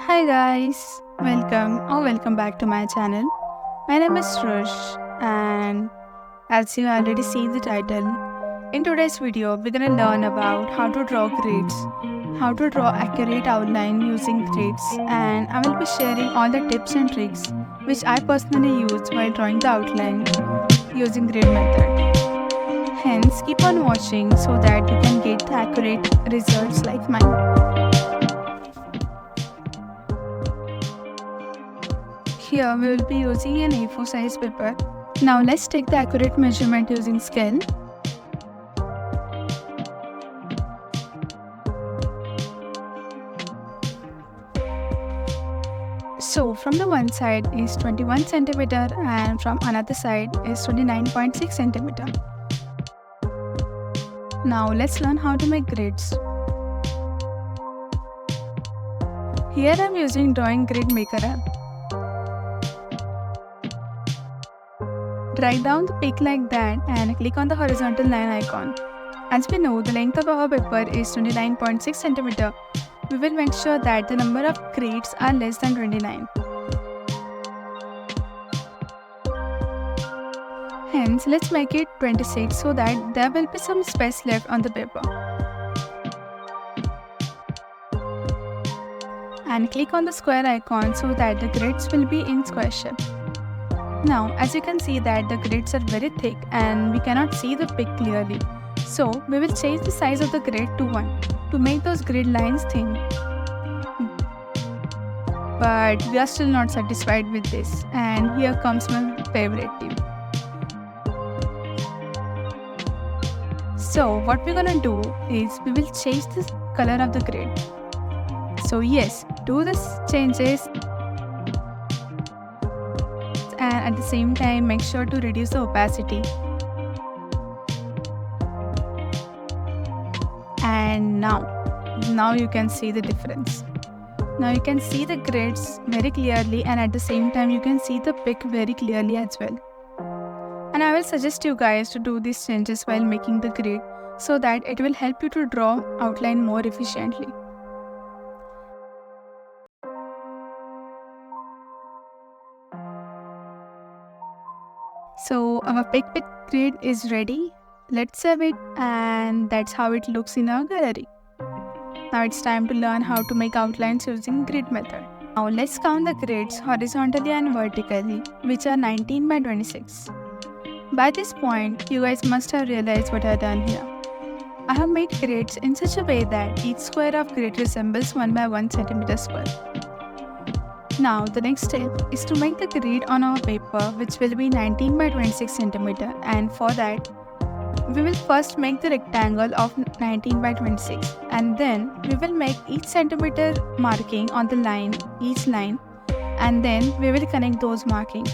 Hi guys, welcome back to my channel. My name is Rush, and as you already see the title, in today's video we're gonna learn about how to draw grids, how to draw accurate outline using grids, and I will be sharing all the tips and tricks which I personally use while drawing the outline using grid method. Hence, keep on watching so that you can get the accurate results like mine. Here we will be using an A4 size paper. Now let's take the accurate measurement using scale. So from the one side is 21 centimeter and from another side is 29.6 centimeter. Now let's learn how to make grids. Here I am using Drawing Grid Maker app. Drag down the peak like that and click on the horizontal line icon. As we know, the length of our paper is 29.6 centimeter. We will make sure that the number of grids are less than 29. Hence, let's make it 26 so that there will be some space left on the paper. And click on the square icon so that the grids will be in square shape. Now, as you can see that the grids are very thick and we cannot see the peak clearly. So, we will change the size of the grid to 1 to make those grid lines thin. But we are still not satisfied with this, and here comes my favorite tip. So what we're gonna do is we will change the color of the grid. So yes, do these changes and at the same time make sure to reduce the opacity. And now you can see the difference. Now you can see the grids very clearly and at the same time you can see the peak very clearly as well. And I will suggest you guys to do these changes while making the grid so that it will help you to draw outline more efficiently. So our peak pit grid is ready. Let's save it, and that's how it looks in our gallery. Now it's time to learn how to make outlines using grid method. Now let's count the grids horizontally and vertically, which are 19 by 26. By this point, you guys must have realized what I've done here. I have made grids in such a way that each square of grid resembles 1 by 1 centimeter square. Now the next step is to make the grid on our paper, which will be 19 by 26 centimeter, and for that we will first make the rectangle of 19 by 26 and then we will make each centimeter marking on the line, each line, and then we will connect those markings.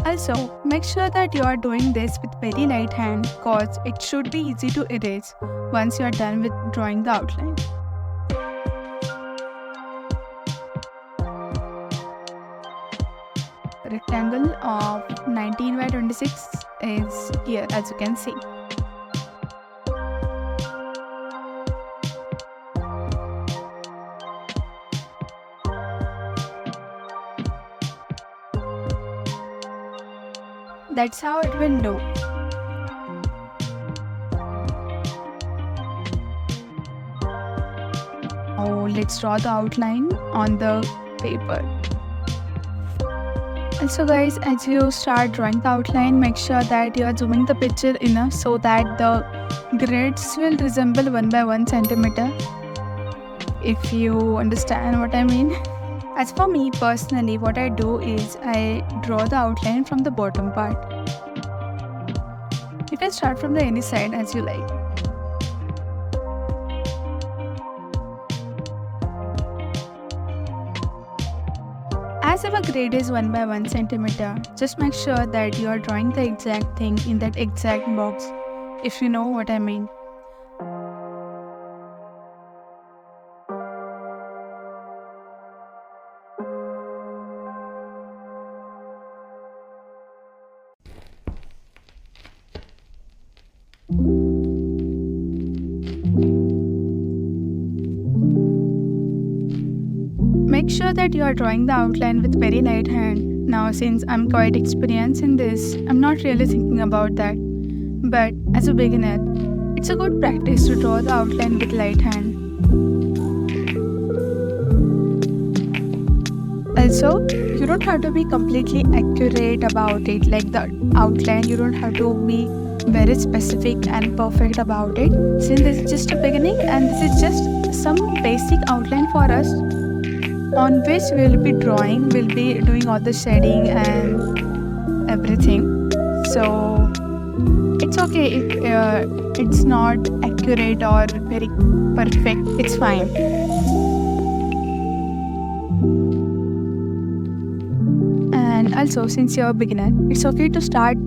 Also, make sure that you are doing this with very light hand cause it should be easy to erase once you are done with drawing the outline. The rectangle of 19 by 26 is here, as you can see. That's how it will look. Now let's draw the outline on the paper. Also guys, as you start drawing the outline, make sure that you are zooming the picture enough so that the grids will resemble 1 by 1 centimeter. If you understand what I mean. As for me personally, what I do is I draw the outline from the bottom part. You can start from the any side as you like. As our grid is 1 by 1 centimeter, just make sure that you are drawing the exact thing in that exact box, if you know what I mean. sure that you are drawing the outline with very light hand. Now since I'm quite experienced in this, I'm not really thinking about that. But as a beginner, it's a good practice to draw the outline with light hand. Also, you don't have to be completely accurate about it, like the outline, you don't have to be very specific and perfect about it, since this is just a beginning and this is just some basic outline for us on which we'll be drawing, we'll be doing all the shading and everything. So it's okay if it's not accurate or very perfect, it's fine. And also, since you're a beginner, it's okay to start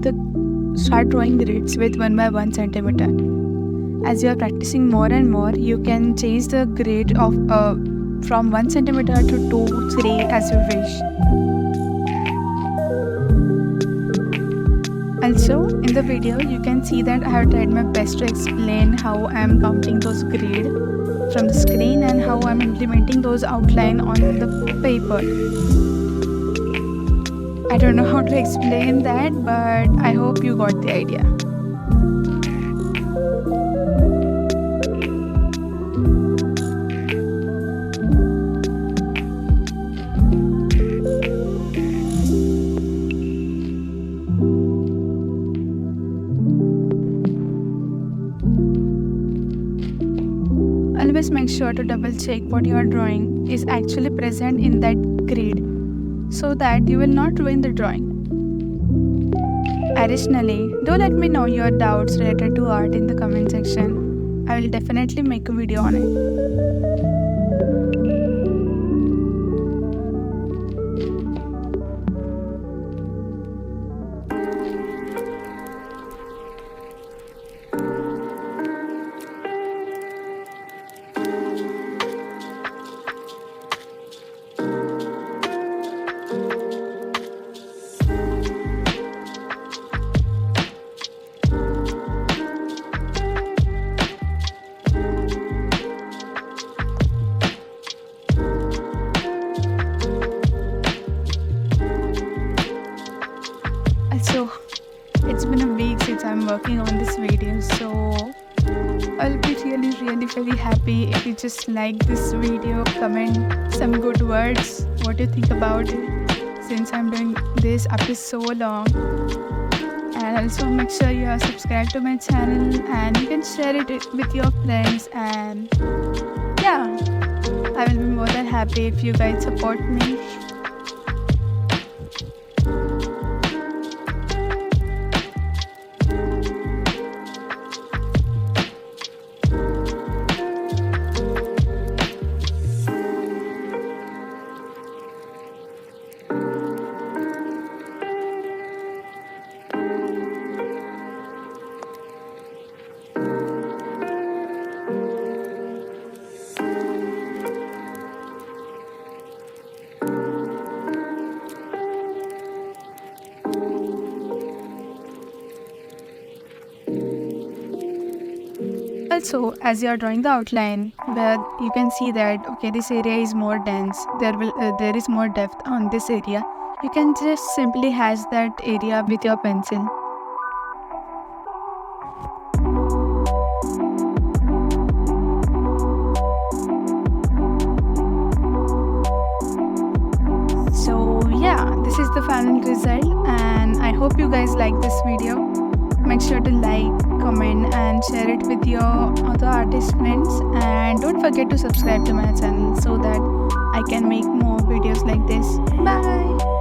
drawing grids with 1 by 1 centimeter. As you are practicing more and more, you can change the grid of from 1 centimeter to 2, 3 as you wish. Also, in the video, you can see that I have tried my best to explain how I am counting those grid from the screen and how I am implementing those outline on the paper. I don't know how to explain that, but I hope you got the idea. Always make sure to double check what you are drawing is actually present in that grid, so that you will not ruin the drawing. Additionally, do let me know your doubts related to art in the comment section. I will definitely make a video on it. So it's been a week since I'm working on this video, so I'll be really very happy if you just like this video, comment some good words, what you think about it, since I'm doing this after so long. And also make sure you are subscribed to my channel and you can share it with your friends. And yeah, I will be more than happy if you guys support me. Also, as you are drawing the outline, where you can see that okay, this area is more dense, there is more depth on this area, you can just simply hash that area with your pencil. So yeah, this is the final result, and I hope you guys like this video. Make sure to like, comment and share it with your other artist friends, and don't forget to subscribe to my channel so that I can make more videos like this. Bye!